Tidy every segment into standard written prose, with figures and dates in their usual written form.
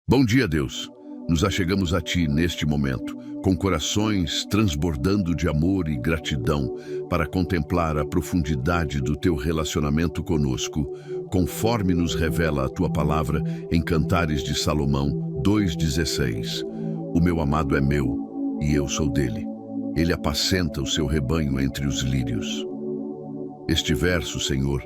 Bom dia, Deus. Nos achegamos a Ti neste momento, com corações transbordando de amor e gratidão para contemplar a profundidade do Teu relacionamento conosco, conforme nos revela a Tua palavra em Cantares de Salomão 2,16. O meu amado é meu, e eu sou dele. Ele apacenta o seu rebanho entre os lírios. Este verso, Senhor,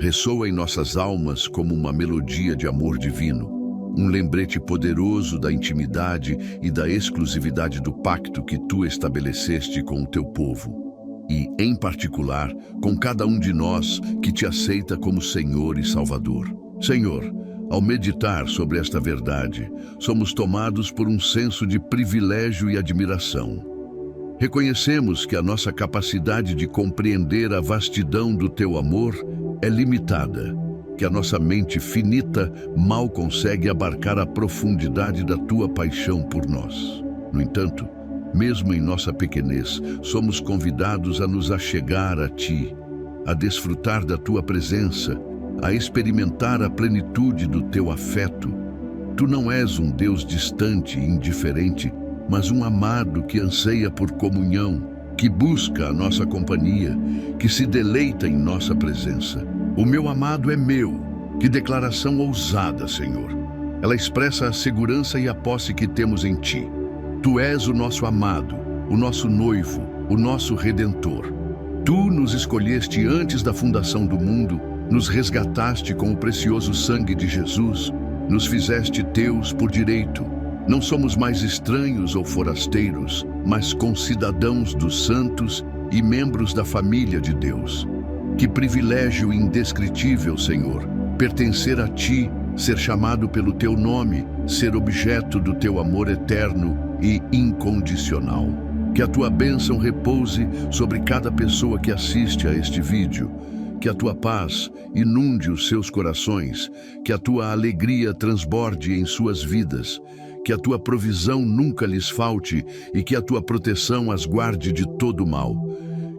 ressoa em nossas almas como uma melodia de amor divino, um lembrete poderoso da intimidade e da exclusividade do pacto que Tu estabeleceste com o Teu povo, e, em particular, com cada um de nós que Te aceita como Senhor e Salvador. Senhor, ao meditar sobre esta verdade, somos tomados por um senso de privilégio e admiração. Reconhecemos que a nossa capacidade de compreender a vastidão do Teu amor é limitada, que a nossa mente finita mal consegue abarcar a profundidade da Tua paixão por nós. No entanto, mesmo em nossa pequenez, somos convidados a nos achegar a Ti, a desfrutar da Tua presença, a experimentar a plenitude do Teu afeto. Tu não és um Deus distante e indiferente, mas um amado que anseia por comunhão, que busca a nossa companhia, que se deleita em nossa presença. O meu amado é meu. Que declaração ousada, Senhor. Ela expressa a segurança e a posse que temos em Ti. Tu és o nosso amado, o nosso noivo, o nosso redentor. Tu nos escolheste antes da fundação do mundo, nos resgataste com o precioso sangue de Jesus, nos fizeste Teus por direito. Não somos mais estranhos ou forasteiros, mas concidadãos dos santos e membros da família de Deus. Que privilégio indescritível, Senhor, pertencer a Ti, ser chamado pelo Teu nome, ser objeto do Teu amor eterno e incondicional. Que a Tua bênção repouse sobre cada pessoa que assiste a este vídeo. Que a Tua paz inunde os seus corações, que a Tua alegria transborde em suas vidas, que a Tua provisão nunca lhes falte e que a Tua proteção as guarde de todo mal.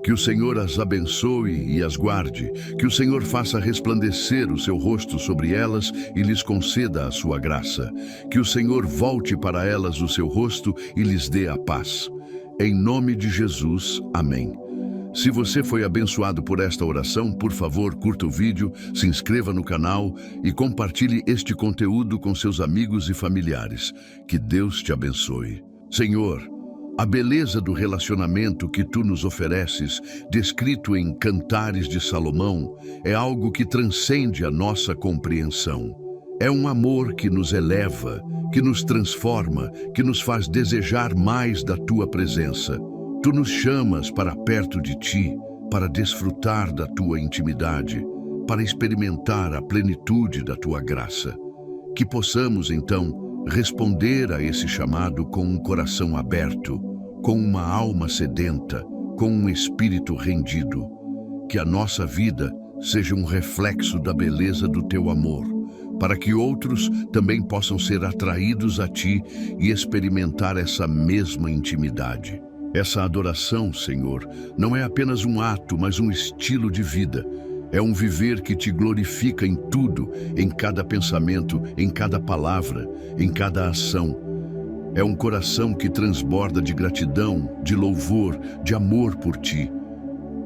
Que o Senhor as abençoe e as guarde, que o Senhor faça resplandecer o seu rosto sobre elas e lhes conceda a sua graça. Que o Senhor volte para elas o seu rosto e lhes dê a paz. Em nome de Jesus, amém. Se você foi abençoado por esta oração, por favor, curta o vídeo, se inscreva no canal e compartilhe este conteúdo com seus amigos e familiares. Que Deus te abençoe. Senhor, a beleza do relacionamento que Tu nos ofereces, descrito em Cantares de Salomão, é algo que transcende a nossa compreensão. É um amor que nos eleva, que nos transforma, que nos faz desejar mais da Tua presença. Tu nos chamas para perto de Ti, para desfrutar da Tua intimidade, para experimentar a plenitude da Tua graça. Que possamos, então, responder a esse chamado com um coração aberto, com uma alma sedenta, com um espírito rendido. Que a nossa vida seja um reflexo da beleza do Teu amor, para que outros também possam ser atraídos a Ti e experimentar essa mesma intimidade. Essa adoração, Senhor, não é apenas um ato, mas um estilo de vida. É um viver que Te glorifica em tudo, em cada pensamento, em cada palavra, em cada ação. É um coração que transborda de gratidão, de louvor, de amor por Ti.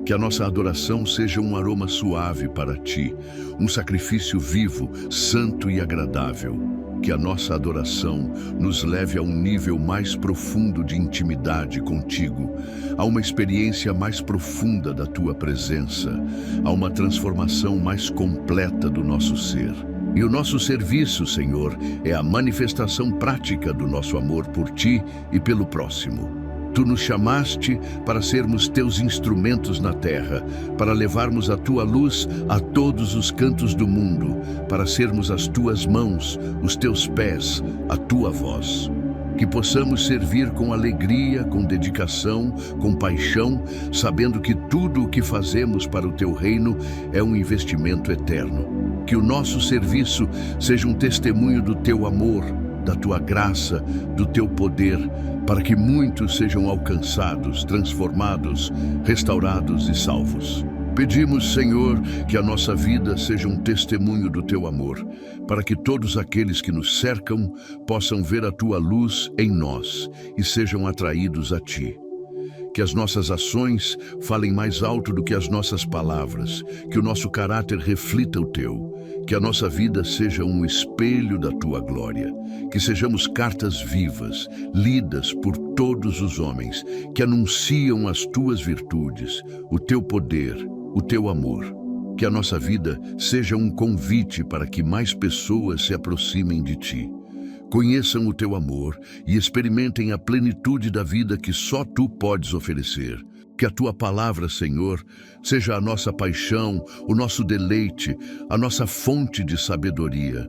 Que a nossa adoração seja um aroma suave para Ti, um sacrifício vivo, santo e agradável. Que a nossa adoração nos leve a um nível mais profundo de intimidade contigo, a uma experiência mais profunda da Tua presença, a uma transformação mais completa do nosso ser. E o nosso serviço, Senhor, é a manifestação prática do nosso amor por Ti e pelo próximo. Tu nos chamaste para sermos Teus instrumentos na terra, para levarmos a Tua luz a todos os cantos do mundo, para sermos as Tuas mãos, os Teus pés, a Tua voz. Que possamos servir com alegria, com dedicação, com paixão, sabendo que tudo o que fazemos para o Teu reino é um investimento eterno. Que o nosso serviço seja um testemunho do Teu amor, da Tua graça, do Teu poder, para que muitos sejam alcançados, transformados, restaurados e salvos. Pedimos, Senhor, que a nossa vida seja um testemunho do Teu amor, para que todos aqueles que nos cercam possam ver a Tua luz em nós e sejam atraídos a Ti. Que as nossas ações falem mais alto do que as nossas palavras, que o nosso caráter reflita o Teu, que a nossa vida seja um espelho da Tua glória, que sejamos cartas vivas, lidas por todos os homens, que anunciam as Tuas virtudes, o Teu poder, o Teu amor. Que a nossa vida seja um convite para que mais pessoas se aproximem de Ti. Conheçam o Teu amor e experimentem a plenitude da vida que só Tu podes oferecer. Que a Tua palavra, Senhor, seja a nossa paixão, o nosso deleite, a nossa fonte de sabedoria.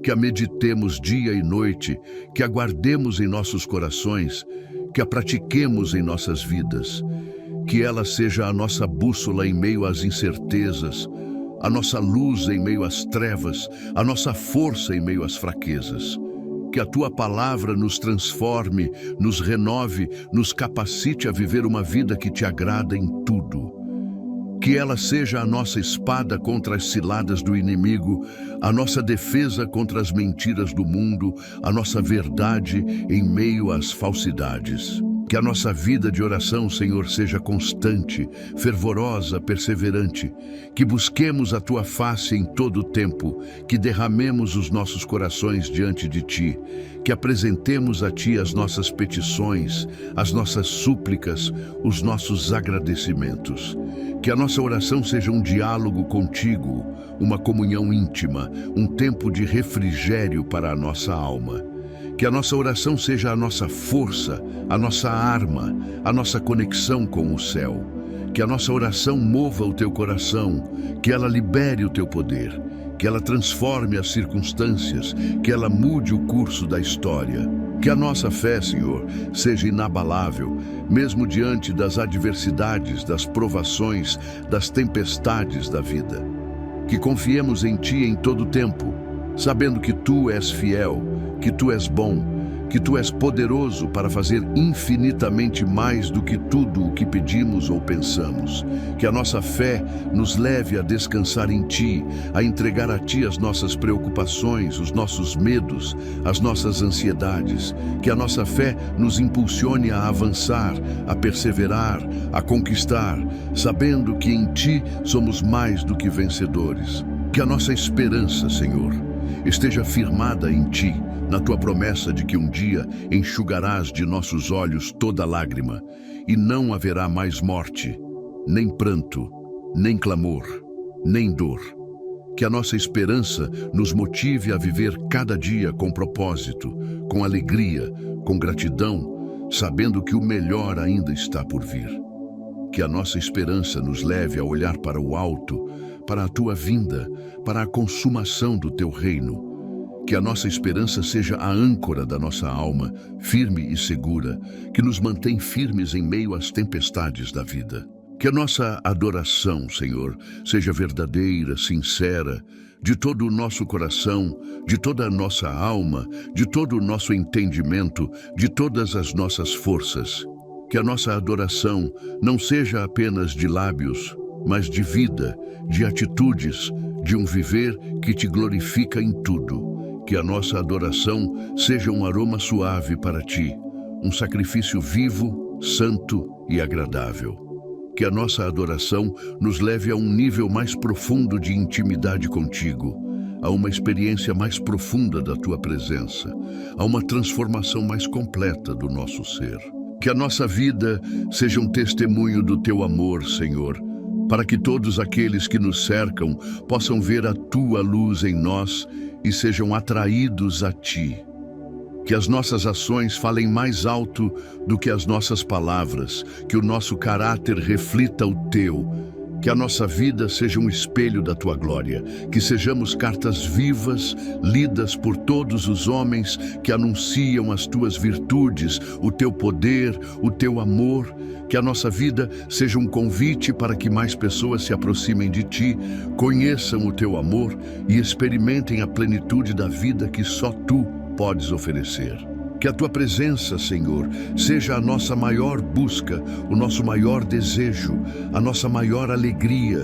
Que a meditemos dia e noite, que a guardemos em nossos corações, que a pratiquemos em nossas vidas. Que ela seja a nossa bússola em meio às incertezas, a nossa luz em meio às trevas, a nossa força em meio às fraquezas. Que a Tua palavra nos transforme, nos renove, nos capacite a viver uma vida que Te agrada em tudo. Que ela seja a nossa espada contra as ciladas do inimigo, a nossa defesa contra as mentiras do mundo, a nossa verdade em meio às falsidades. Que a nossa vida de oração, Senhor, seja constante, fervorosa, perseverante. Que busquemos a Tua face em todo o tempo, que derramemos os nossos corações diante de Ti, que apresentemos a Ti as nossas petições, as nossas súplicas, os nossos agradecimentos. Que a nossa oração seja um diálogo contigo, uma comunhão íntima, um tempo de refrigério para a nossa alma. Que a nossa oração seja a nossa força, a nossa arma, a nossa conexão com o céu. Que a nossa oração mova o Teu coração, que ela libere o Teu poder, que ela transforme as circunstâncias, que ela mude o curso da história. Que a nossa fé, Senhor, seja inabalável, mesmo diante das adversidades, das provações, das tempestades da vida. Que confiemos em Ti em todo o tempo, sabendo que Tu és fiel, que Tu és bom, que Tu és poderoso para fazer infinitamente mais do que tudo o que pedimos ou pensamos. Que a nossa fé nos leve a descansar em Ti, a entregar a Ti as nossas preocupações, os nossos medos, as nossas ansiedades. Que a nossa fé nos impulsione a avançar, a perseverar, a conquistar, sabendo que em Ti somos mais do que vencedores. Que a nossa esperança, Senhor, esteja firmada em Ti, na Tua promessa de que um dia enxugarás de nossos olhos toda lágrima, e não haverá mais morte, nem pranto, nem clamor, nem dor. Que a nossa esperança nos motive a viver cada dia com propósito, com alegria, com gratidão, sabendo que o melhor ainda está por vir. Que a nossa esperança nos leve a olhar para o alto, para a Tua vinda, para a consumação do Teu reino. Que a nossa esperança seja a âncora da nossa alma, firme e segura, que nos mantém firmes em meio às tempestades da vida. Que a nossa adoração, Senhor, seja verdadeira, sincera, de todo o nosso coração, de toda a nossa alma, de todo o nosso entendimento, de todas as nossas forças. Que a nossa adoração não seja apenas de lábios, mas de vida, de atitudes, de um viver que Te glorifica em tudo. Que a nossa adoração seja um aroma suave para Ti, um sacrifício vivo, santo e agradável. Que a nossa adoração nos leve a um nível mais profundo de intimidade contigo, a uma experiência mais profunda da Tua presença, a uma transformação mais completa do nosso ser. Que a nossa vida seja um testemunho do Teu amor, Senhor, para que todos aqueles que nos cercam possam ver a Tua luz em nós e sejam atraídos a Ti. Que as nossas ações falem mais alto do que as nossas palavras, que o nosso caráter reflita o Teu, que a nossa vida seja um espelho da Tua glória, que sejamos cartas vivas, lidas por todos os homens que anunciam as Tuas virtudes, o Teu poder, o Teu amor, que a nossa vida seja um convite para que mais pessoas se aproximem de Ti, conheçam o Teu amor e experimentem a plenitude da vida que só Tu podes oferecer. Que a tua presença, Senhor, seja a nossa maior busca, o nosso maior desejo, a nossa maior alegria.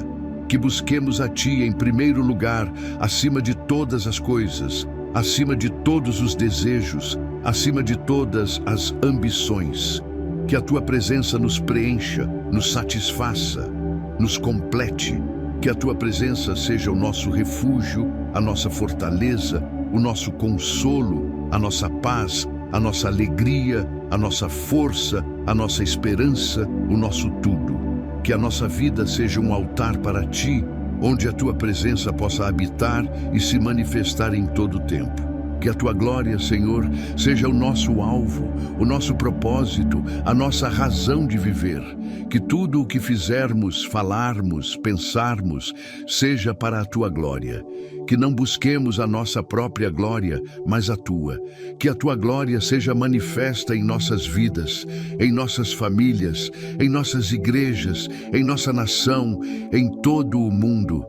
Que busquemos a ti em primeiro lugar, acima de todas as coisas, acima de todos os desejos, acima de todas as ambições. Que a tua presença nos preencha, nos satisfaça, nos complete. Que a tua presença seja o nosso refúgio, a nossa fortaleza, o nosso consolo, a nossa paz, a nossa alegria, a nossa força, a nossa esperança, o nosso tudo. Que a nossa vida seja um altar para ti, onde a tua presença possa habitar e se manifestar em todo o tempo. Que a tua glória, Senhor, seja o nosso alvo, o nosso propósito, a nossa razão de viver. Que tudo o que fizermos, falarmos, pensarmos, seja para a tua glória. Que não busquemos a nossa própria glória, mas a tua. Que a tua glória seja manifesta em nossas vidas, em nossas famílias, em nossas igrejas, em nossa nação, em todo o mundo.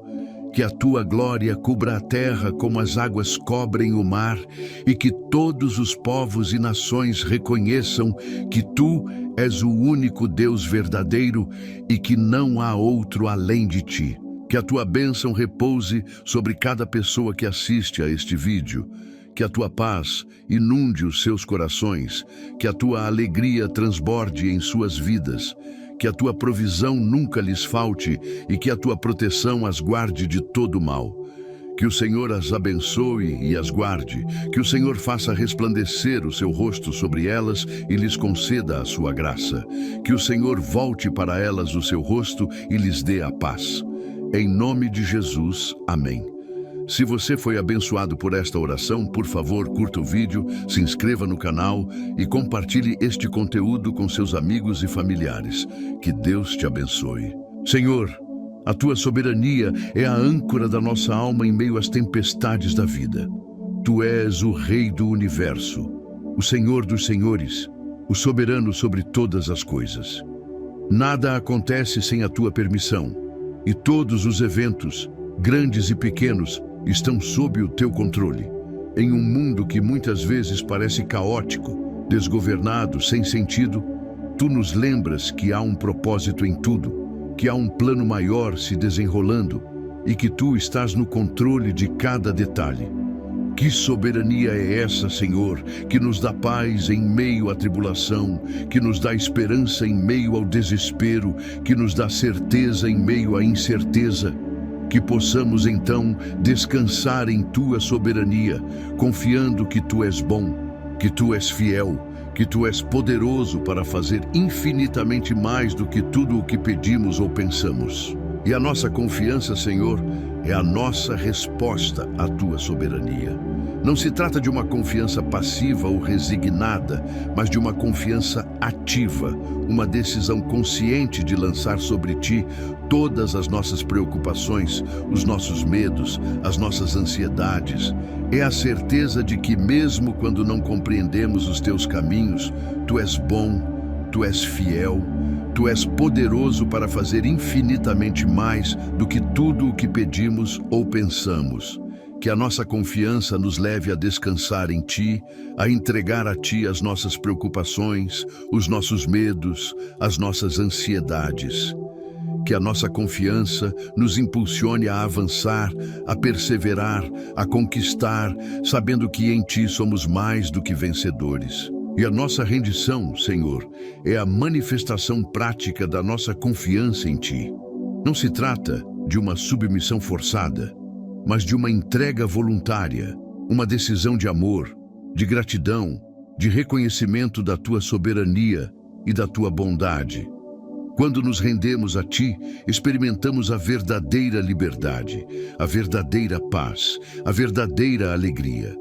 Que a tua glória cubra a terra como as águas cobrem o mar, e que todos os povos e nações reconheçam que tu és o único Deus verdadeiro e que não há outro além de ti. Que a tua bênção repouse sobre cada pessoa que assiste a este vídeo. Que a tua paz inunde os seus corações, que a tua alegria transborde em suas vidas. Que a tua provisão nunca lhes falte e que a tua proteção as guarde de todo mal. Que o Senhor as abençoe e as guarde, que o Senhor faça resplandecer o seu rosto sobre elas e lhes conceda a sua graça. Que o Senhor volte para elas o seu rosto e lhes dê a paz. Em nome de Jesus, amém. Se você foi abençoado por esta oração, por favor, curta o vídeo, se inscreva no canal e compartilhe este conteúdo com seus amigos e familiares. Que Deus te abençoe. Senhor, a tua soberania é a âncora da nossa alma em meio às tempestades da vida. Tu és o Rei do universo, o Senhor dos senhores, o soberano sobre todas as coisas. Nada acontece sem a tua permissão, e todos os eventos, grandes e pequenos, estão sob o teu controle. Em um mundo que muitas vezes parece caótico, desgovernado, sem sentido, tu nos lembras que há um propósito em tudo, que há um plano maior se desenrolando e que tu estás no controle de cada detalhe. Que soberania é essa, Senhor, que nos dá paz em meio à tribulação, que nos dá esperança em meio ao desespero, que nos dá certeza em meio à incerteza. Que possamos então descansar em tua soberania, confiando que tu és bom, que tu és fiel, que tu és poderoso para fazer infinitamente mais do que tudo o que pedimos ou pensamos. E a nossa confiança, Senhor, é a nossa resposta à tua soberania. Não se trata de uma confiança passiva ou resignada, mas de uma confiança ativa, uma decisão consciente de lançar sobre ti todas as nossas preocupações, os nossos medos, as nossas ansiedades. É a certeza de que mesmo quando não compreendemos os teus caminhos, tu és bom, tu és fiel, tu és poderoso para fazer infinitamente mais do que tudo o que pedimos ou pensamos. Que a nossa confiança nos leve a descansar em ti, a entregar a ti as nossas preocupações, os nossos medos, as nossas ansiedades. Que a nossa confiança nos impulsione a avançar, a perseverar, a conquistar, sabendo que em ti somos mais do que vencedores. E a nossa rendição, Senhor, é a manifestação prática da nossa confiança em ti. Não se trata de uma submissão forçada, mas de uma entrega voluntária, uma decisão de amor, de gratidão, de reconhecimento da tua soberania e da tua bondade. Quando nos rendemos a ti, experimentamos a verdadeira liberdade, a verdadeira paz, a verdadeira alegria.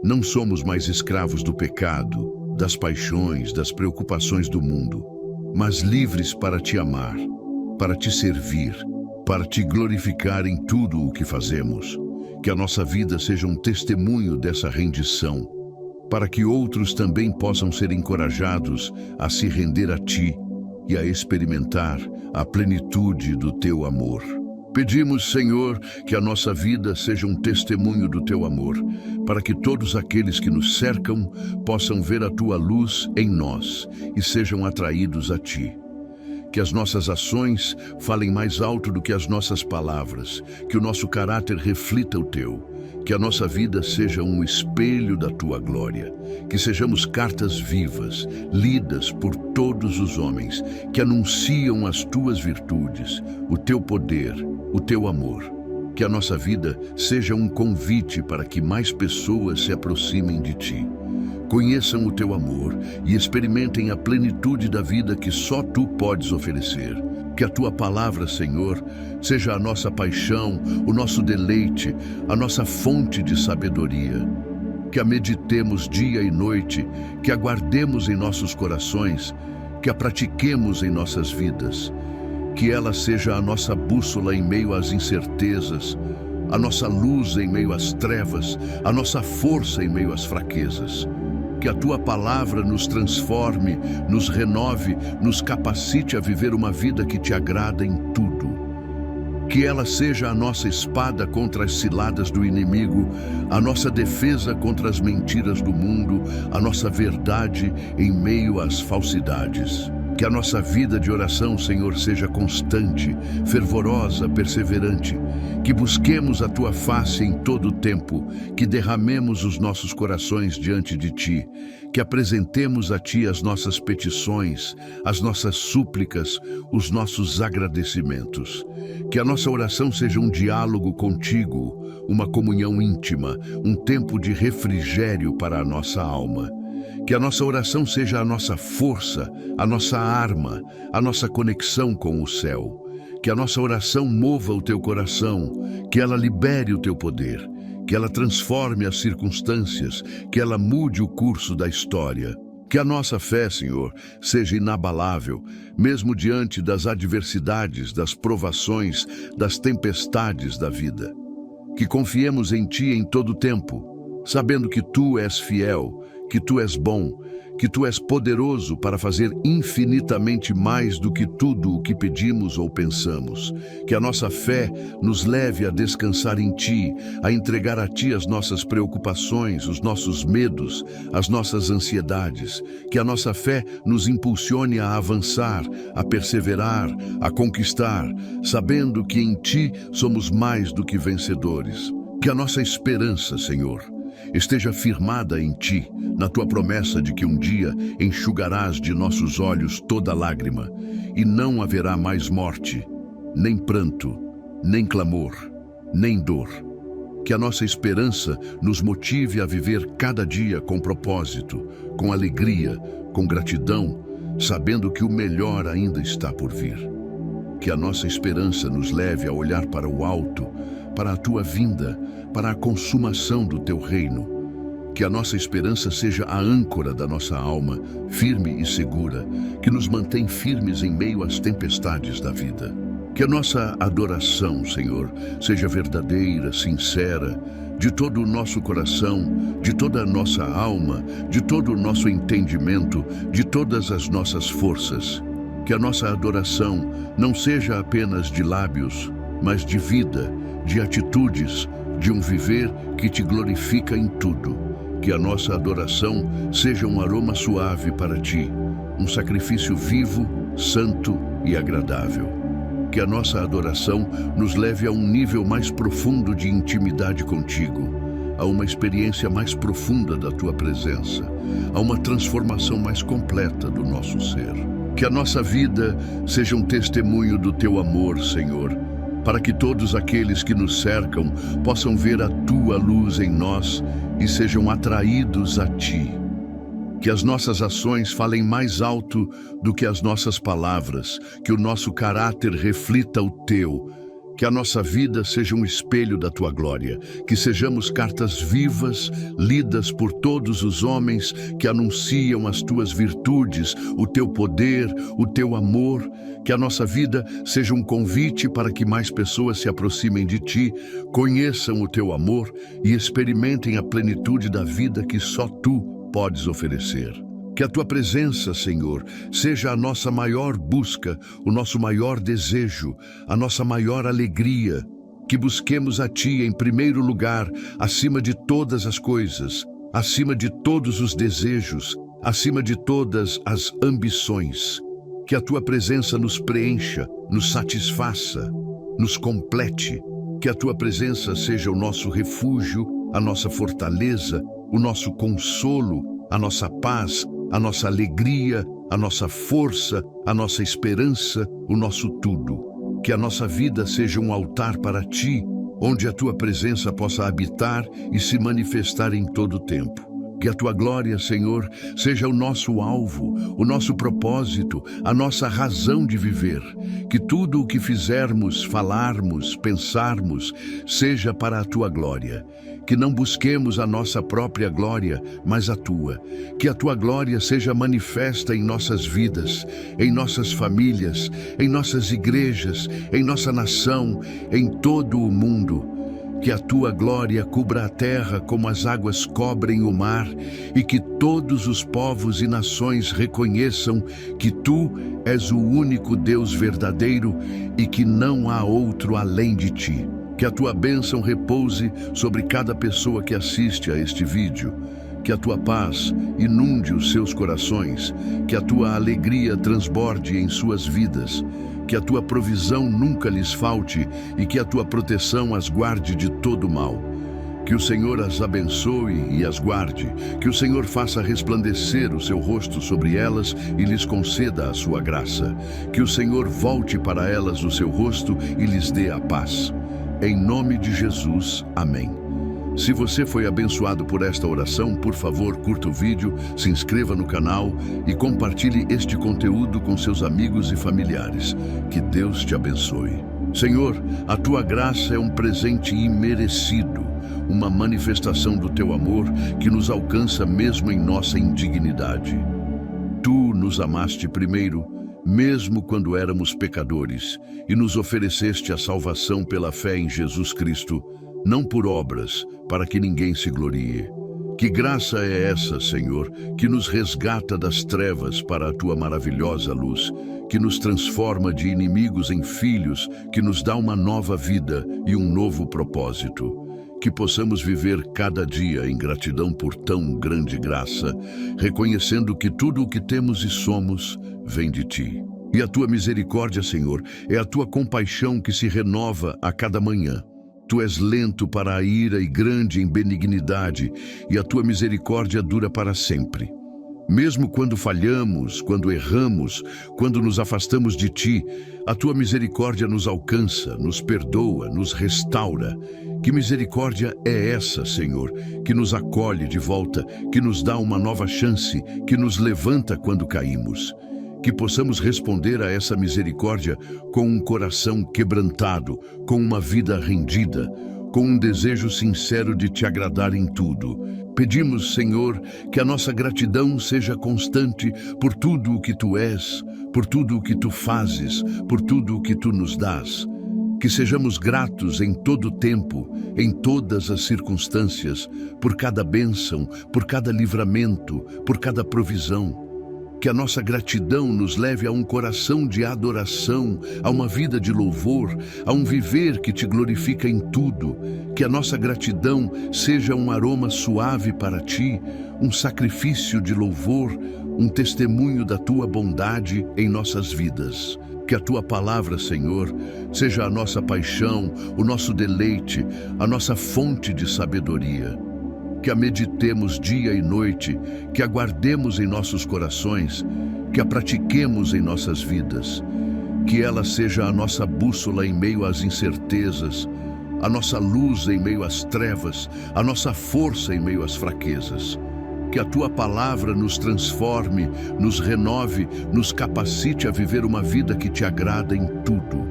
Não somos mais escravos do pecado, das paixões, das preocupações do mundo, mas livres para te amar, para te servir, para te glorificar em tudo o que fazemos. Que a nossa vida seja um testemunho dessa rendição, para que outros também possam ser encorajados a se render a ti e a experimentar a plenitude do teu amor. Pedimos, Senhor, que a nossa vida seja um testemunho do Teu amor, para que todos aqueles que nos cercam possam ver a Tua luz em nós e sejam atraídos a Ti. Que as nossas ações falem mais alto do que as nossas palavras, que o nosso caráter reflita o Teu, que a nossa vida seja um espelho da Tua glória, que sejamos cartas vivas, lidas por todos os homens, que anunciam as Tuas virtudes, o Teu poder, o Teu amor. Que a nossa vida seja um convite para que mais pessoas se aproximem de Ti. Conheçam o Teu amor e experimentem a plenitude da vida que só Tu podes oferecer. Que a Tua palavra, Senhor, seja a nossa paixão, o nosso deleite, a nossa fonte de sabedoria. Que a meditemos dia e noite, que a guardemos em nossos corações, que a pratiquemos em nossas vidas. Que ela seja a nossa bússola em meio às incertezas, a nossa luz em meio às trevas, a nossa força em meio às fraquezas. Que a Tua palavra nos transforme, nos renove, nos capacite a viver uma vida que Te agrada em tudo. Que ela seja a nossa espada contra as ciladas do inimigo, a nossa defesa contra as mentiras do mundo, a nossa verdade em meio às falsidades. Que a nossa vida de oração, Senhor, seja constante, fervorosa, perseverante. Que busquemos a Tua face em todo o tempo, que derramemos os nossos corações diante de Ti, que apresentemos a Ti as nossas petições, as nossas súplicas, os nossos agradecimentos. Que a nossa oração seja um diálogo contigo, uma comunhão íntima, um tempo de refrigério para a nossa alma. Que a nossa oração seja a nossa força, a nossa arma, a nossa conexão com o céu. Que a nossa oração mova o Teu coração, que ela libere o Teu poder, que ela transforme as circunstâncias, que ela mude o curso da história. Que a nossa fé, Senhor, seja inabalável, mesmo diante das adversidades, das provações, das tempestades da vida. Que confiemos em Ti em todo o tempo, sabendo que Tu és fiel, que Tu és bom, que Tu és poderoso para fazer infinitamente mais do que tudo o que pedimos ou pensamos. Que a nossa fé nos leve a descansar em Ti, a entregar a Ti as nossas preocupações, os nossos medos, as nossas ansiedades. Que a nossa fé nos impulsione a avançar, a perseverar, a conquistar, sabendo que em Ti somos mais do que vencedores. Que a nossa esperança, Senhor, esteja firmada em Ti, na Tua promessa de que um dia enxugarás de nossos olhos toda lágrima, e não haverá mais morte, nem pranto, nem clamor, nem dor. Que a nossa esperança nos motive a viver cada dia com propósito, com alegria, com gratidão, sabendo que o melhor ainda está por vir. Que a nossa esperança nos leve a olhar para o alto, para a Tua vinda, para a consumação do Teu reino. Que a nossa esperança seja a âncora da nossa alma, firme e segura, que nos mantém firmes em meio às tempestades da vida. Que a nossa adoração, Senhor, seja verdadeira, sincera, de todo o nosso coração, de toda a nossa alma, de todo o nosso entendimento, de todas as nossas forças. Que a nossa adoração não seja apenas de lábios, mas de vida, de atitudes, de um viver que Te glorifica em tudo. Que a nossa adoração seja um aroma suave para Ti, um sacrifício vivo, santo e agradável. Que a nossa adoração nos leve a um nível mais profundo de intimidade contigo, a uma experiência mais profunda da Tua presença, a uma transformação mais completa do nosso ser. Que a nossa vida seja um testemunho do Teu amor, Senhor, para que todos aqueles que nos cercam possam ver a Tua luz em nós e sejam atraídos a Ti. Que as nossas ações falem mais alto do que as nossas palavras, que o nosso caráter reflita o Teu, que a nossa vida seja um espelho da Tua glória, que sejamos cartas vivas, lidas por todos os homens que anunciam as Tuas virtudes, o Teu poder, o Teu amor, que a nossa vida seja um convite para que mais pessoas se aproximem de Ti, conheçam o Teu amor e experimentem a plenitude da vida que só Tu podes oferecer. Que a tua presença, Senhor, seja a nossa maior busca, o nosso maior desejo, a nossa maior alegria. Que busquemos a ti em primeiro lugar, acima de todas as coisas, acima de todos os desejos, acima de todas as ambições. Que a tua presença nos preencha, nos satisfaça, nos complete. Que a tua presença seja o nosso refúgio, a nossa fortaleza, o nosso consolo, a nossa paz, a nossa alegria, a nossa força, a nossa esperança, o nosso tudo. Que a nossa vida seja um altar para ti, onde a tua presença possa habitar e se manifestar em todo o tempo. Que a tua glória, Senhor, seja o nosso alvo, o nosso propósito, a nossa razão de viver. Que tudo o que fizermos, falarmos, pensarmos, seja para a tua glória. Que não busquemos a nossa própria glória, mas a tua. Que a tua glória seja manifesta em nossas vidas, em nossas famílias, em nossas igrejas, em nossa nação, em todo o mundo. Que a tua glória cubra a terra como as águas cobrem o mar, e que todos os povos e nações reconheçam que tu és o único Deus verdadeiro e que não há outro além de ti. Que a tua bênção repouse sobre cada pessoa que assiste a este vídeo. Que a tua paz inunde os seus corações, que a tua alegria transborde em suas vidas, que a tua provisão nunca lhes falte e que a tua proteção as guarde de todo mal. Que o Senhor as abençoe e as guarde, que o Senhor faça resplandecer o seu rosto sobre elas e lhes conceda a sua graça. Que o Senhor volte para elas o seu rosto e lhes dê a paz. Em nome de Jesus, amém. Se você foi abençoado por esta oração, por favor, curta o vídeo, se inscreva no canal e compartilhe este conteúdo com seus amigos e familiares. Que Deus te abençoe. Senhor, a tua graça é um presente imerecido, uma manifestação do teu amor que nos alcança mesmo em nossa indignidade. Tu nos amaste primeiro, mesmo quando éramos pecadores, e nos ofereceste a salvação pela fé em Jesus Cristo, não por obras, para que ninguém se glorie. Que graça é essa, Senhor, que nos resgata das trevas para a tua maravilhosa luz, que nos transforma de inimigos em filhos, que nos dá uma nova vida e um novo propósito. Que possamos viver cada dia em gratidão por tão grande graça, reconhecendo que tudo o que temos e somos vem de ti. E a tua misericórdia, Senhor, é a tua compaixão que se renova a cada manhã. Tu és lento para a ira e grande em benignidade, e a tua misericórdia dura para sempre. Mesmo quando falhamos, quando erramos, quando nos afastamos de ti, a tua misericórdia nos alcança, nos perdoa, nos restaura. Que misericórdia é essa, Senhor, que nos acolhe de volta, que nos dá uma nova chance, que nos levanta quando caímos? Que possamos responder a essa misericórdia com um coração quebrantado, com uma vida rendida, com um desejo sincero de te agradar em tudo. Pedimos, Senhor, que a nossa gratidão seja constante por tudo o que tu és, por tudo o que tu fazes, por tudo o que tu nos dás. Que sejamos gratos em todo o tempo, em todas as circunstâncias, por cada bênção, por cada livramento, por cada provisão. Que a nossa gratidão nos leve a um coração de adoração, a uma vida de louvor, a um viver que te glorifica em tudo. Que a nossa gratidão seja um aroma suave para ti, um sacrifício de louvor, um testemunho da tua bondade em nossas vidas. Que a tua palavra, Senhor, seja a nossa paixão, o nosso deleite, a nossa fonte de sabedoria. Que a meditemos dia e noite, que a guardemos em nossos corações, que a pratiquemos em nossas vidas. Que ela seja a nossa bússola em meio às incertezas, a nossa luz em meio às trevas, a nossa força em meio às fraquezas. Que a tua palavra nos transforme, nos renove, nos capacite a viver uma vida que te agrada em tudo.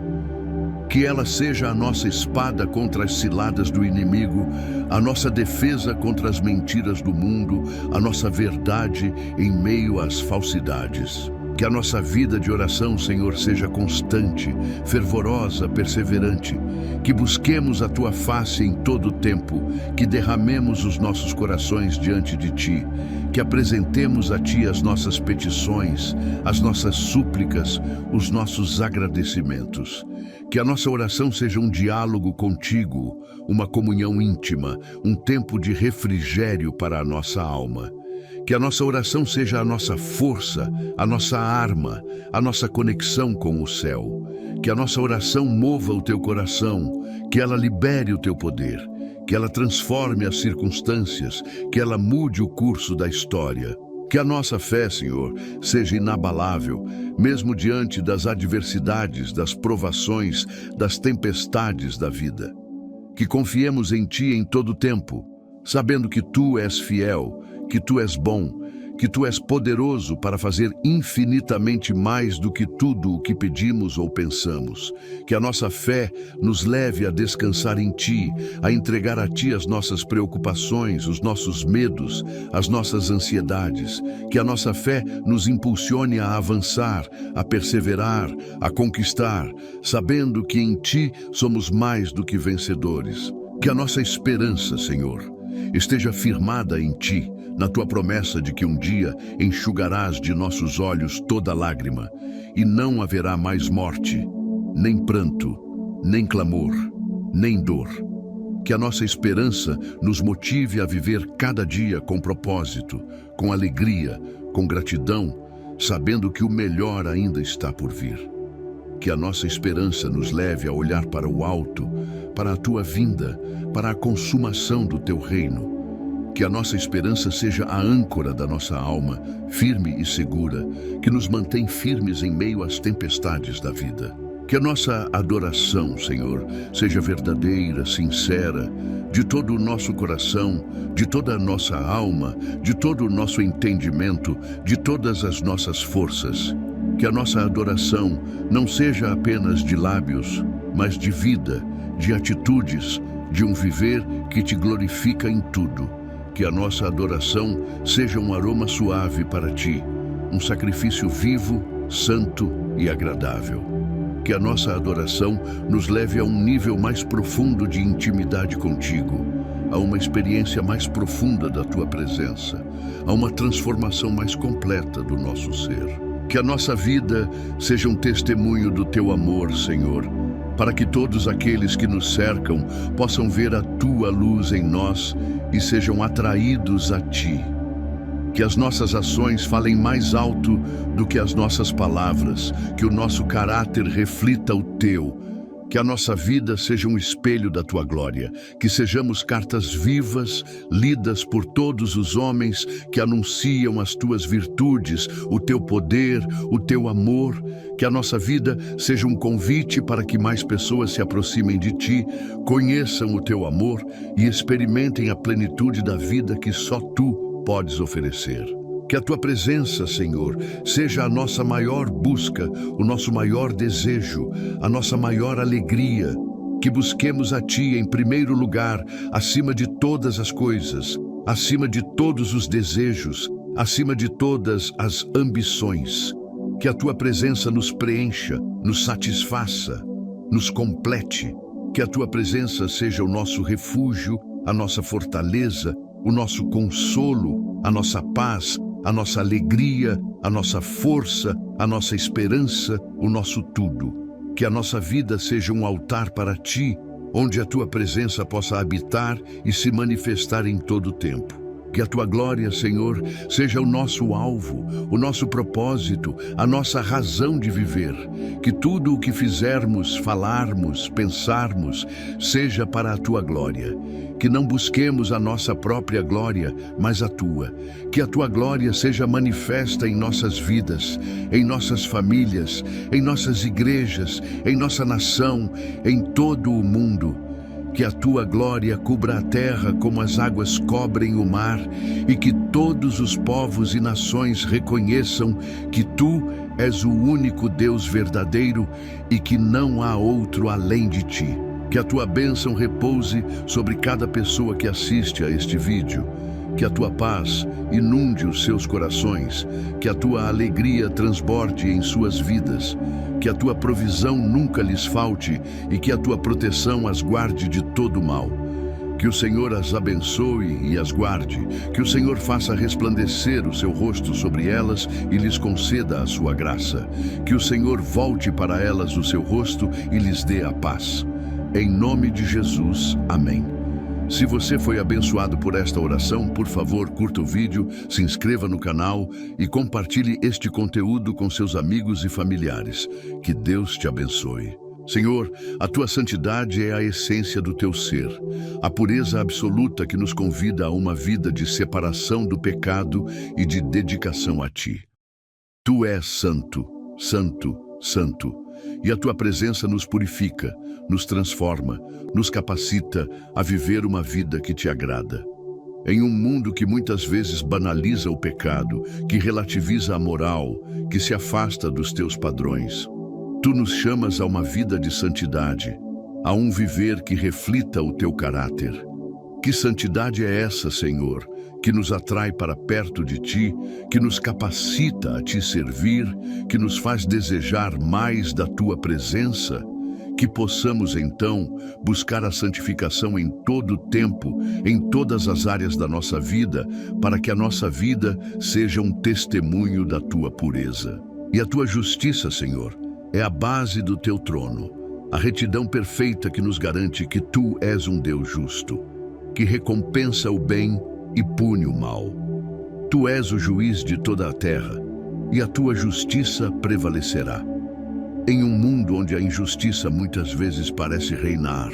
Que ela seja a nossa espada contra as ciladas do inimigo, a nossa defesa contra as mentiras do mundo, a nossa verdade em meio às falsidades. Que a nossa vida de oração, Senhor, seja constante, fervorosa, perseverante. Que busquemos a Tua face em todo o tempo. Que derramemos os nossos corações diante de Ti. Que apresentemos a Ti as nossas petições, as nossas súplicas, os nossos agradecimentos. Que a nossa oração seja um diálogo contigo, uma comunhão íntima, um tempo de refrigério para a nossa alma. Que a nossa oração seja a nossa força, a nossa arma, a nossa conexão com o céu. Que a nossa oração mova o teu coração, que ela libere o teu poder, que ela transforme as circunstâncias, que ela mude o curso da história. Que a nossa fé, Senhor, seja inabalável, mesmo diante das adversidades, das provações, das tempestades da vida. Que confiemos em Ti em todo o tempo, sabendo que Tu és fiel, que Tu és bom, que Tu és poderoso para fazer infinitamente mais do que tudo o que pedimos ou pensamos. Que a nossa fé nos leve a descansar em Ti, a entregar a Ti as nossas preocupações, os nossos medos, as nossas ansiedades. Que a nossa fé nos impulsione a avançar, a perseverar, a conquistar, sabendo que em Ti somos mais do que vencedores. Que a nossa esperança, Senhor, esteja firmada em Ti, na Tua promessa de que um dia enxugarás de nossos olhos toda lágrima, e não haverá mais morte, nem pranto, nem clamor, nem dor. Que a nossa esperança nos motive a viver cada dia com propósito, com alegria, com gratidão, sabendo que o melhor ainda está por vir. Que a nossa esperança nos leve a olhar para o alto, para a Tua vinda, para a consumação do Teu reino. Que a nossa esperança seja a âncora da nossa alma, firme e segura, que nos mantém firmes em meio às tempestades da vida. Que a nossa adoração, Senhor, seja verdadeira, sincera, de todo o nosso coração, de toda a nossa alma, de todo o nosso entendimento, de todas as nossas forças. Que a nossa adoração não seja apenas de lábios, mas de vida, de atitudes, de um viver que Te glorifica em tudo. Que a nossa adoração seja um aroma suave para Ti, um sacrifício vivo, santo e agradável. Que a nossa adoração nos leve a um nível mais profundo de intimidade contigo, a uma experiência mais profunda da Tua presença, a uma transformação mais completa do nosso ser. Que a nossa vida seja um testemunho do Teu amor, Senhor, para que todos aqueles que nos cercam possam ver a Tua luz em nós e sejam atraídos a Ti. Que as nossas ações falem mais alto do que as nossas palavras, que o nosso caráter reflita o Teu. Que a nossa vida seja um espelho da Tua glória, que sejamos cartas vivas, lidas por todos os homens que anunciam as Tuas virtudes, o Teu poder, o Teu amor. Que a nossa vida seja um convite para que mais pessoas se aproximem de Ti, conheçam o Teu amor e experimentem a plenitude da vida que só Tu podes oferecer. Que a Tua presença, Senhor, seja a nossa maior busca, o nosso maior desejo, a nossa maior alegria. Que busquemos a Ti em primeiro lugar, acima de todas as coisas, acima de todos os desejos, acima de todas as ambições. Que a Tua presença nos preencha, nos satisfaça, nos complete. Que a Tua presença seja o nosso refúgio, a nossa fortaleza, o nosso consolo, a nossa paz, a nossa alegria, a nossa força, a nossa esperança, o nosso tudo. Que a nossa vida seja um altar para Ti, onde a Tua presença possa habitar e se manifestar em todo o tempo. Que a Tua glória, Senhor, seja o nosso alvo, o nosso propósito, a nossa razão de viver. Que tudo o que fizermos, falarmos, pensarmos, seja para a Tua glória. Que não busquemos a nossa própria glória, mas a Tua. Que a Tua glória seja manifesta em nossas vidas, em nossas famílias, em nossas igrejas, em nossa nação, em todo o mundo. Que a Tua glória cubra a terra como as águas cobrem o mar, e que todos os povos e nações reconheçam que Tu és o único Deus verdadeiro e que não há outro além de Ti. Que a Tua bênção repouse sobre cada pessoa que assiste a este vídeo. Que a tua paz inunde os seus corações, que a tua alegria transborde em suas vidas, que a tua provisão nunca lhes falte e que a tua proteção as guarde de todo mal. Que o Senhor as abençoe e as guarde, que o Senhor faça resplandecer o seu rosto sobre elas e lhes conceda a sua graça. Que o Senhor volte para elas o seu rosto e lhes dê a paz. Em nome de Jesus, amém. Se você foi abençoado por esta oração, por favor, curta o vídeo, se inscreva no canal e compartilhe este conteúdo com seus amigos e familiares. Que Deus te abençoe. Senhor, a tua santidade é a essência do teu ser, a pureza absoluta que nos convida a uma vida de separação do pecado e de dedicação a ti. Tu és santo, santo, santo, e a tua presença nos purifica, nos transforma, nos capacita a viver uma vida que te agrada. Em um mundo que muitas vezes banaliza o pecado, que relativiza a moral, que se afasta dos teus padrões, tu nos chamas a uma vida de santidade, a um viver que reflita o teu caráter. Que santidade é essa, Senhor, que nos atrai para perto de ti, que nos capacita a te servir, que nos faz desejar mais da tua presença? Que possamos, então, buscar a santificação em todo o tempo, em todas as áreas da nossa vida, para que a nossa vida seja um testemunho da tua pureza. E a tua justiça, Senhor, é a base do teu trono, a retidão perfeita que nos garante que tu és um Deus justo, que recompensa o bem e pune o mal. Tu és o juiz de toda a terra, e a tua justiça prevalecerá. Em um mundo onde a injustiça muitas vezes parece reinar,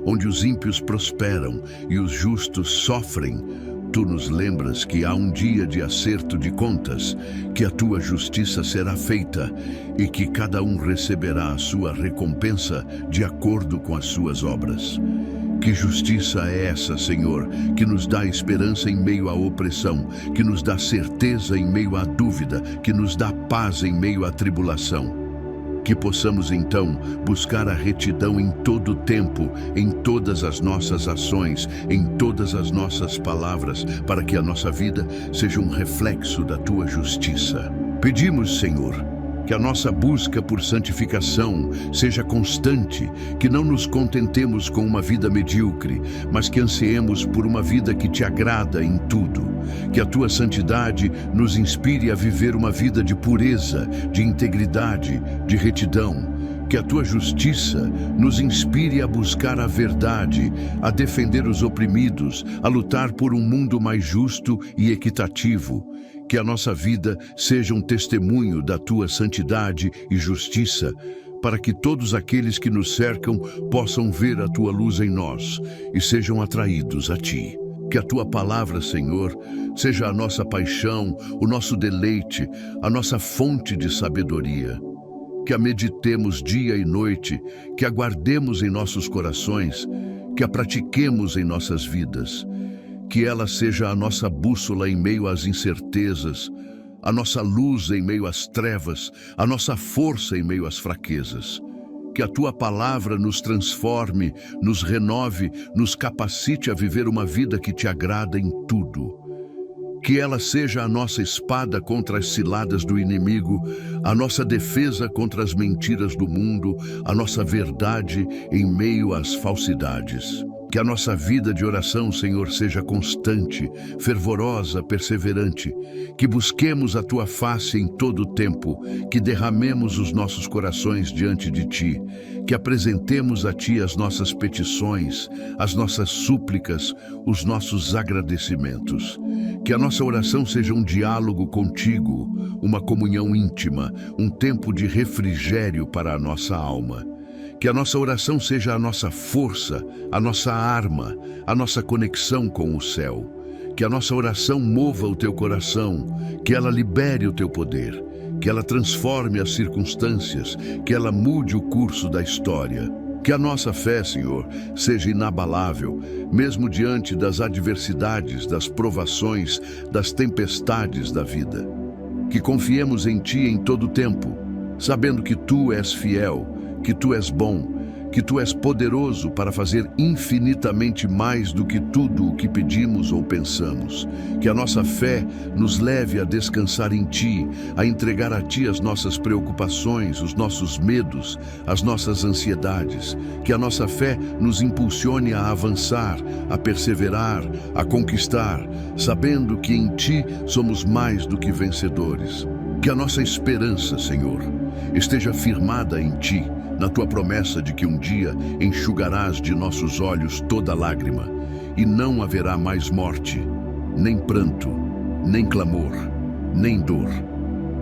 onde os ímpios prosperam e os justos sofrem, tu nos lembras que há um dia de acerto de contas, que a tua justiça será feita e que cada um receberá a sua recompensa de acordo com as suas obras. Que justiça é essa, Senhor, que nos dá esperança em meio à opressão, que nos dá certeza em meio à dúvida, que nos dá paz em meio à tribulação? Que possamos, então, buscar a retidão em todo o tempo, em todas as nossas ações, em todas as nossas palavras, para que a nossa vida seja um reflexo da tua justiça. Pedimos, Senhor, que a nossa busca por santificação seja constante, que não nos contentemos com uma vida medíocre, mas que ansiemos por uma vida que te agrada em tudo. Que a tua santidade nos inspire a viver uma vida de pureza, de integridade, de retidão. Que a tua justiça nos inspire a buscar a verdade, a defender os oprimidos, a lutar por um mundo mais justo e equitativo. Que a nossa vida seja um testemunho da tua santidade e justiça, para que todos aqueles que nos cercam possam ver a tua luz em nós e sejam atraídos a ti. Que a tua palavra, Senhor, seja a nossa paixão, o nosso deleite, a nossa fonte de sabedoria. Que a meditemos dia e noite, que a guardemos em nossos corações, que a pratiquemos em nossas vidas. Que ela seja a nossa bússola em meio às incertezas, a nossa luz em meio às trevas, a nossa força em meio às fraquezas. Que a tua palavra nos transforme, nos renove, nos capacite a viver uma vida que te agrada em tudo. Que ela seja a nossa espada contra as ciladas do inimigo, a nossa defesa contra as mentiras do mundo, a nossa verdade em meio às falsidades. Que a nossa vida de oração, Senhor, seja constante, fervorosa, perseverante. Que busquemos a tua face em todo o tempo, que derramemos os nossos corações diante de ti, que apresentemos a ti as nossas petições, as nossas súplicas, os nossos agradecimentos. Que a nossa oração seja um diálogo contigo, uma comunhão íntima, um tempo de refrigério para a nossa alma. Que a nossa oração seja a nossa força, a nossa arma, a nossa conexão com o céu. Que a nossa oração mova o teu coração, que ela libere o teu poder, que ela transforme as circunstâncias, que ela mude o curso da história. Que a nossa fé, Senhor, seja inabalável, mesmo diante das adversidades, das provações, das tempestades da vida. Que confiemos em ti em todo o tempo, sabendo que tu és fiel, que tu és bom, que Tu és poderoso para fazer infinitamente mais do que tudo o que pedimos ou pensamos. Que a nossa fé nos leve a descansar em Ti, a entregar a Ti as nossas preocupações, os nossos medos, as nossas ansiedades. Que a nossa fé nos impulsione a avançar, a perseverar, a conquistar, sabendo que em Ti somos mais do que vencedores. Que a nossa esperança, Senhor, esteja firmada em Ti, na Tua promessa de que um dia enxugarás de nossos olhos toda lágrima, e não haverá mais morte, nem pranto, nem clamor, nem dor.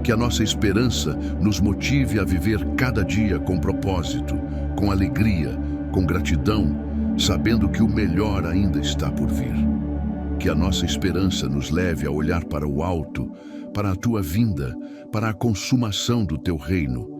Que a nossa esperança nos motive a viver cada dia com propósito, com alegria, com gratidão, sabendo que o melhor ainda está por vir. Que a nossa esperança nos leve a olhar para o alto, para a Tua vinda, para a consumação do Teu reino.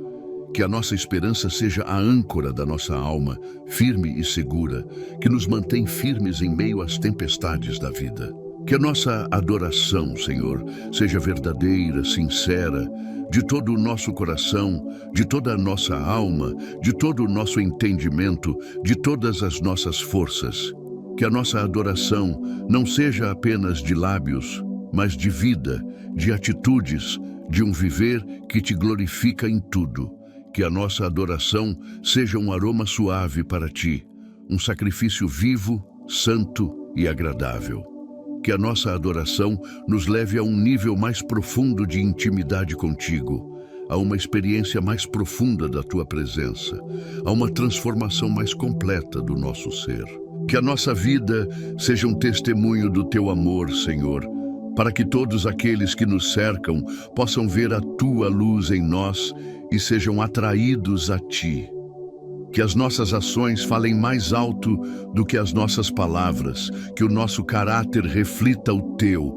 Que a nossa esperança seja a âncora da nossa alma, firme e segura, que nos mantém firmes em meio às tempestades da vida. Que a nossa adoração, Senhor, seja verdadeira, sincera, de todo o nosso coração, de toda a nossa alma, de todo o nosso entendimento, de todas as nossas forças. Que a nossa adoração não seja apenas de lábios, mas de vida, de atitudes, de um viver que Te glorifica em tudo. Que a nossa adoração seja um aroma suave para Ti, um sacrifício vivo, santo e agradável. Que a nossa adoração nos leve a um nível mais profundo de intimidade contigo, a uma experiência mais profunda da Tua presença, a uma transformação mais completa do nosso ser. Que a nossa vida seja um testemunho do Teu amor, Senhor, para que todos aqueles que nos cercam possam ver a Tua luz em nós e sejam atraídos a Ti. Que as nossas ações falem mais alto do que as nossas palavras, que o nosso caráter reflita o Teu,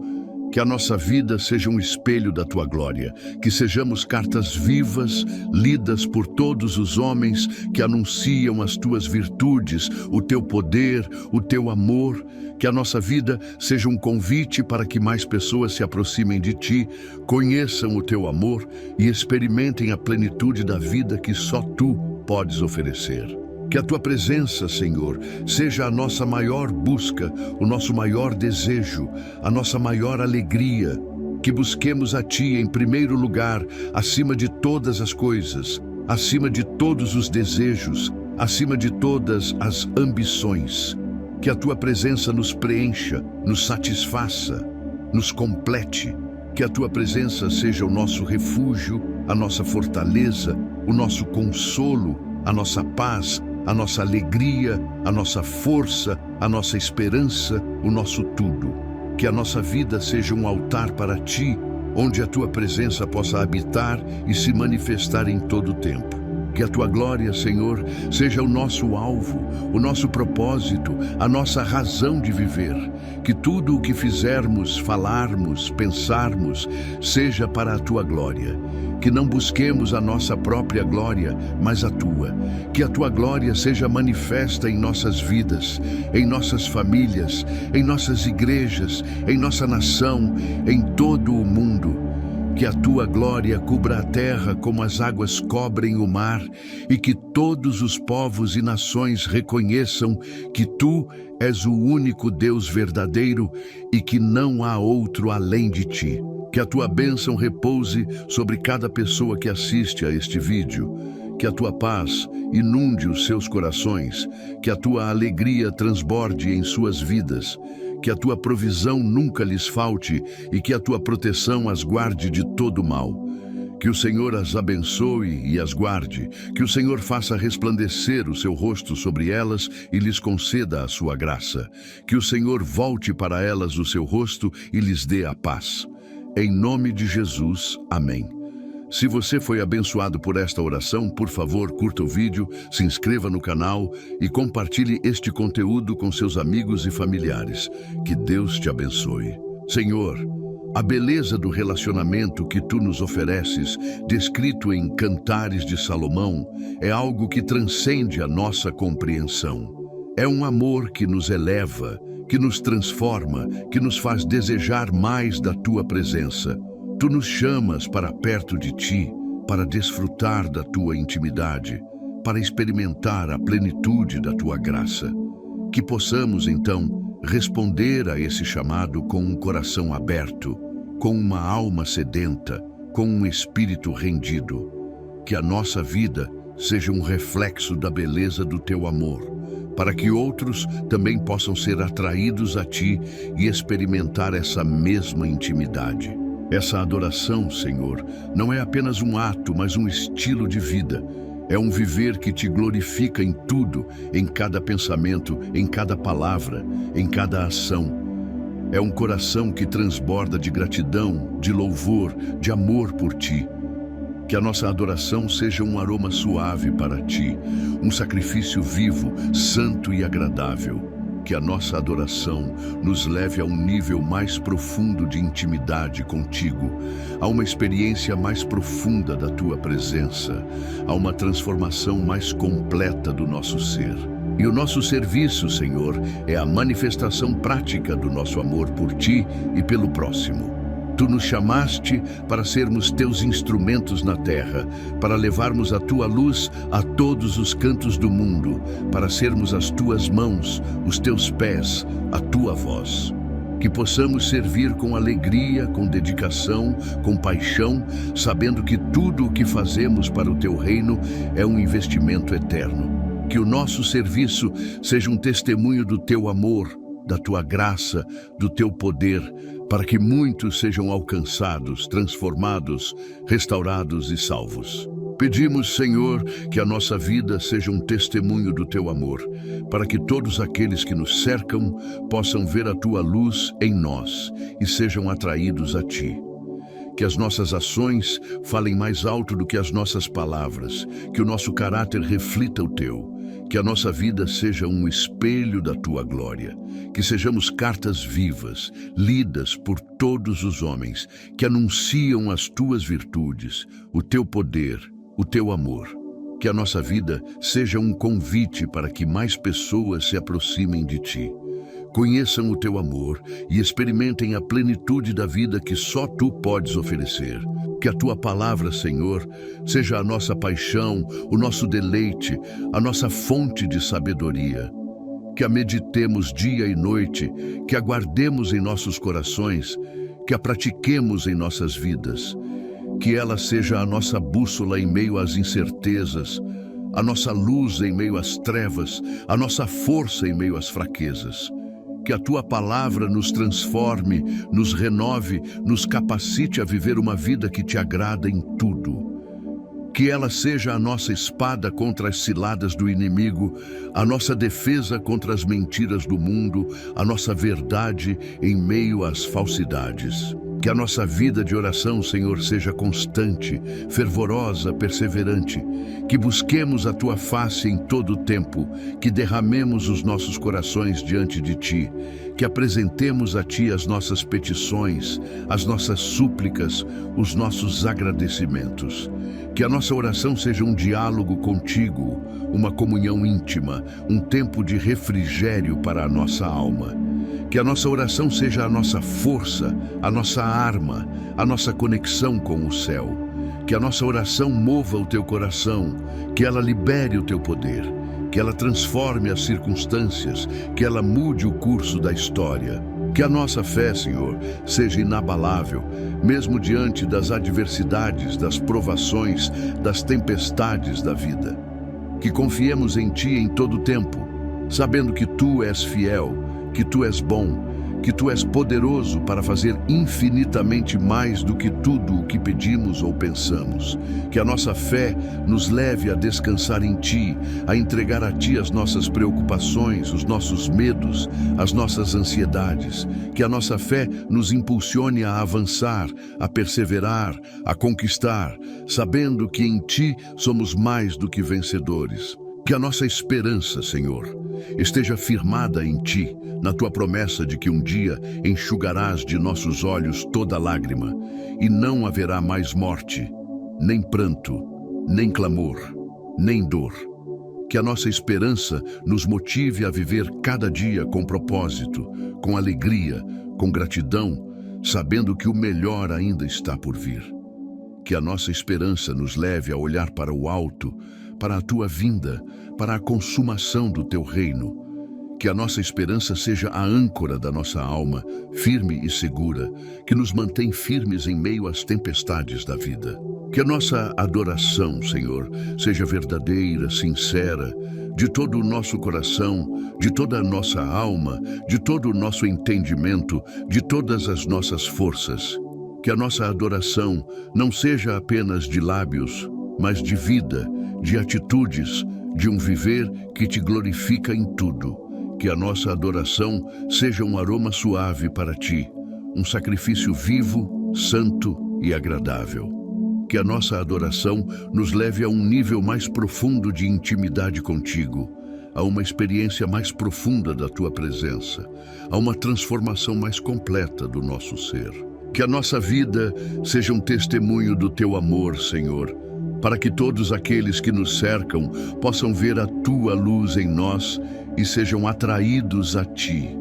que a nossa vida seja um espelho da Tua glória, que sejamos cartas vivas, lidas por todos os homens que anunciam as Tuas virtudes, o Teu poder, o Teu amor. Que a nossa vida seja um convite para que mais pessoas se aproximem de Ti, conheçam o Teu amor e experimentem a plenitude da vida que só Tu podes oferecer. Que a Tua presença, Senhor, seja a nossa maior busca, o nosso maior desejo, a nossa maior alegria. Que busquemos a Ti em primeiro lugar, acima de todas as coisas, acima de todos os desejos, acima de todas as ambições. Que a Tua presença nos preencha, nos satisfaça, nos complete. Que a Tua presença seja o nosso refúgio, a nossa fortaleza, o nosso consolo, a nossa paz, a nossa alegria, a nossa força, a nossa esperança, o nosso tudo. Que a nossa vida seja um altar para Ti, onde a Tua presença possa habitar e se manifestar em todo o tempo. Que a Tua glória, Senhor, seja o nosso alvo, o nosso propósito, a nossa razão de viver. Que tudo o que fizermos, falarmos, pensarmos, seja para a Tua glória. Que não busquemos a nossa própria glória, mas a Tua. Que a Tua glória seja manifesta em nossas vidas, em nossas famílias, em nossas igrejas, em nossa nação, em todo o mundo. Que a Tua glória cubra a terra como as águas cobrem o mar, e que todos os povos e nações reconheçam que Tu és o único Deus verdadeiro e que não há outro além de Ti. Que a Tua bênção repouse sobre cada pessoa que assiste a este vídeo. Que a Tua paz inunde os seus corações, que a Tua alegria transborde em suas vidas. Que a Tua provisão nunca lhes falte e que a Tua proteção as guarde de todo mal. Que o Senhor as abençoe e as guarde, que o Senhor faça resplandecer o seu rosto sobre elas e lhes conceda a sua graça. Que o Senhor volte para elas o seu rosto e lhes dê a paz. Em nome de Jesus, amém. Se você foi abençoado por esta oração, por favor, curta o vídeo, se inscreva no canal e compartilhe este conteúdo com seus amigos e familiares. Que Deus te abençoe. Senhor, a beleza do relacionamento que Tu nos ofereces, descrito em Cantares de Salomão, é algo que transcende a nossa compreensão. É um amor que nos eleva, que nos transforma, que nos faz desejar mais da Tua presença. Tu nos chamas para perto de Ti, para desfrutar da Tua intimidade, para experimentar a plenitude da tua graça. Que possamos, então, responder a esse chamado com um coração aberto, com uma alma sedenta, com um espírito rendido. Que a nossa vida seja um reflexo da beleza do teu amor, para que outros também possam ser atraídos a ti e experimentar essa mesma intimidade. Essa adoração, Senhor, não é apenas um ato, mas um estilo de vida. É um viver que te glorifica em tudo, em cada pensamento, em cada palavra, em cada ação. É um coração que transborda de gratidão, de louvor, de amor por ti. Que a nossa adoração seja um aroma suave para ti, um sacrifício vivo, santo e agradável. Que a nossa adoração nos leve a um nível mais profundo de intimidade contigo, a uma experiência mais profunda da tua presença, a uma transformação mais completa do nosso ser. E o nosso serviço, Senhor, é a manifestação prática do nosso amor por ti e pelo próximo. Tu nos chamaste para sermos teus instrumentos na terra, para levarmos a tua luz a todos os cantos do mundo, para sermos as tuas mãos, os teus pés, a tua voz. Que possamos servir com alegria, com dedicação, com paixão, sabendo que tudo o que fazemos para o teu reino é um investimento eterno. Que o nosso serviço seja um testemunho do teu amor, da tua graça, do teu poder, para que muitos sejam alcançados, transformados, restaurados e salvos. Pedimos, Senhor, que a nossa vida seja um testemunho do teu amor, para que todos aqueles que nos cercam possam ver a tua luz em nós e sejam atraídos a ti. Que as nossas ações falem mais alto do que as nossas palavras, que o nosso caráter reflita o teu, que a nossa vida seja um espelho da tua glória, que sejamos cartas vivas, lidas por todos os homens, que anunciam as tuas virtudes, o teu poder, o teu amor. Que a nossa vida seja um convite para que mais pessoas se aproximem de ti, conheçam o teu amor e experimentem a plenitude da vida que só tu podes oferecer. Que a tua palavra, Senhor, seja a nossa paixão, o nosso deleite, a nossa fonte de sabedoria. Que a meditemos dia e noite, que a guardemos em nossos corações, que a pratiquemos em nossas vidas. Que ela seja a nossa bússola em meio às incertezas, a nossa luz em meio às trevas, a nossa força em meio às fraquezas. Que a tua palavra nos transforme, nos renove, nos capacite a viver uma vida que te agrada em tudo. Que ela seja a nossa espada contra as ciladas do inimigo, a nossa defesa contra as mentiras do mundo, a nossa verdade em meio às falsidades. Que a nossa vida de oração, Senhor, seja constante, fervorosa, perseverante. Que busquemos a tua face em todo o tempo, que derramemos os nossos corações diante de ti, que apresentemos a ti as nossas petições, as nossas súplicas, os nossos agradecimentos. Que a nossa oração seja um diálogo contigo, uma comunhão íntima, um tempo de refrigério para a nossa alma. Que a nossa oração seja a nossa força, a nossa arma, a nossa conexão com o céu. Que a nossa oração mova o teu coração, que ela libere o teu poder, que ela transforme as circunstâncias, que ela mude o curso da história. Que a nossa fé, Senhor, seja inabalável, mesmo diante das adversidades, das provações, das tempestades da vida. Que confiemos em ti em todo o tempo, sabendo que tu és fiel, que tu és bom, que tu és poderoso para fazer infinitamente mais do que tudo o que pedimos ou pensamos. Que a nossa fé nos leve a descansar em ti, a entregar a ti as nossas preocupações, os nossos medos, as nossas ansiedades. Que a nossa fé nos impulsione a avançar, a perseverar, a conquistar, sabendo que em ti somos mais do que vencedores. Que a nossa esperança, Senhor, esteja firmada em ti, na tua promessa de que um dia enxugarás de nossos olhos toda lágrima, e não haverá mais morte, nem pranto, nem clamor, nem dor. Que a nossa esperança nos motive a viver cada dia com propósito, com alegria, com gratidão, sabendo que o melhor ainda está por vir. Que a nossa esperança nos leve a olhar para o alto, para a tua vinda, para a consumação do teu reino. Que a nossa esperança seja a âncora da nossa alma, firme e segura, que nos mantém firmes em meio às tempestades da vida. Que a nossa adoração, Senhor, seja verdadeira, sincera, de todo o nosso coração, de toda a nossa alma, de todo o nosso entendimento, de todas as nossas forças. Que a nossa adoração não seja apenas de lábios, mas de vida, de atitudes, de um viver que te glorifica em tudo. Que a nossa adoração seja um aroma suave para ti, um sacrifício vivo, santo e agradável. Que a nossa adoração nos leve a um nível mais profundo de intimidade contigo, a uma experiência mais profunda da tua presença, a uma transformação mais completa do nosso ser. Que a nossa vida seja um testemunho do teu amor, Senhor, para que todos aqueles que nos cercam possam ver a tua luz em nós e sejam atraídos a ti.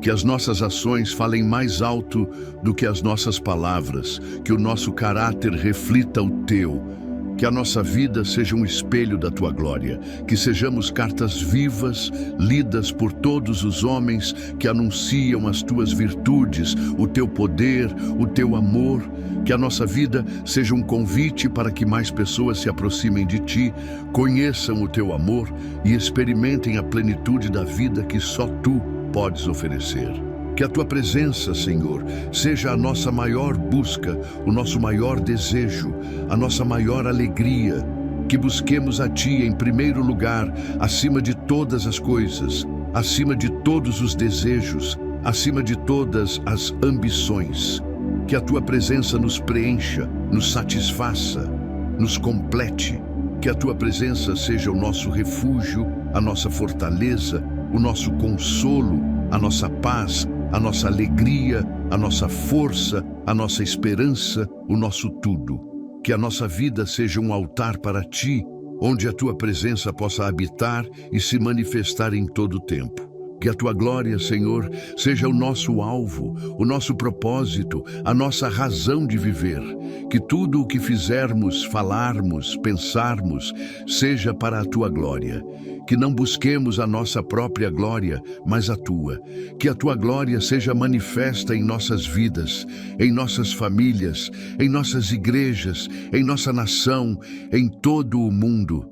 Que as nossas ações falem mais alto do que as nossas palavras, que o nosso caráter reflita o teu, que a nossa vida seja um espelho da tua glória, que sejamos cartas vivas, lidas por todos os homens que anunciam as tuas virtudes, o teu poder, o teu amor, que a nossa vida seja um convite para que mais pessoas se aproximem de ti, conheçam o teu amor e experimentem a plenitude da vida que só tu podes oferecer. Que a tua presença, Senhor, seja a nossa maior busca, o nosso maior desejo, a nossa maior alegria. Que busquemos a ti em primeiro lugar, acima de todas as coisas, acima de todos os desejos, acima de todas as ambições. Que a tua presença nos preencha, nos satisfaça, nos complete. Que a tua presença seja o nosso refúgio, a nossa fortaleza, o nosso consolo, a nossa paz, a nossa alegria, a nossa força, a nossa esperança, o nosso tudo. Que a nossa vida seja um altar para ti, onde a tua presença possa habitar e se manifestar em todo o tempo. Que a tua glória, Senhor, seja o nosso alvo, o nosso propósito, a nossa razão de viver. Que tudo o que fizermos, falarmos, pensarmos, seja para a tua glória. Que não busquemos a nossa própria glória, mas a tua. Que a tua glória seja manifesta em nossas vidas, em nossas famílias, em nossas igrejas, em nossa nação, em todo o mundo.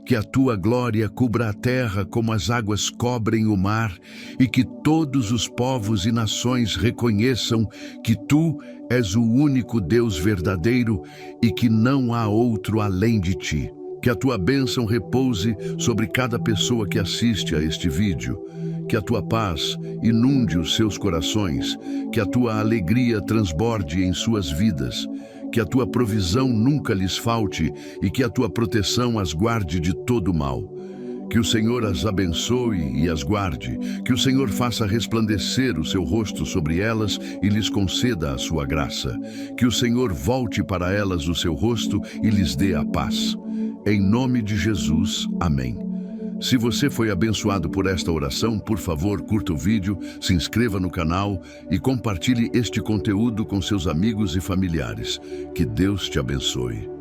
Que a tua glória cubra a terra como as águas cobrem o mar, e que todos os povos e nações reconheçam que tu és o único Deus verdadeiro e que não há outro além de ti. Que a tua bênção repouse sobre cada pessoa que assiste a este vídeo. Que a tua paz inunde os seus corações, que a tua alegria transborde em suas vidas. Que a tua provisão nunca lhes falte e que a tua proteção as guarde de todo mal. Que o Senhor as abençoe e as guarde, que o Senhor faça resplandecer o seu rosto sobre elas e lhes conceda a sua graça. Que o Senhor volte para elas o seu rosto e lhes dê a paz. Em nome de Jesus, amém. Se você foi abençoado por esta oração, por favor, curta o vídeo, se inscreva no canal e compartilhe este conteúdo com seus amigos e familiares. Que Deus te abençoe.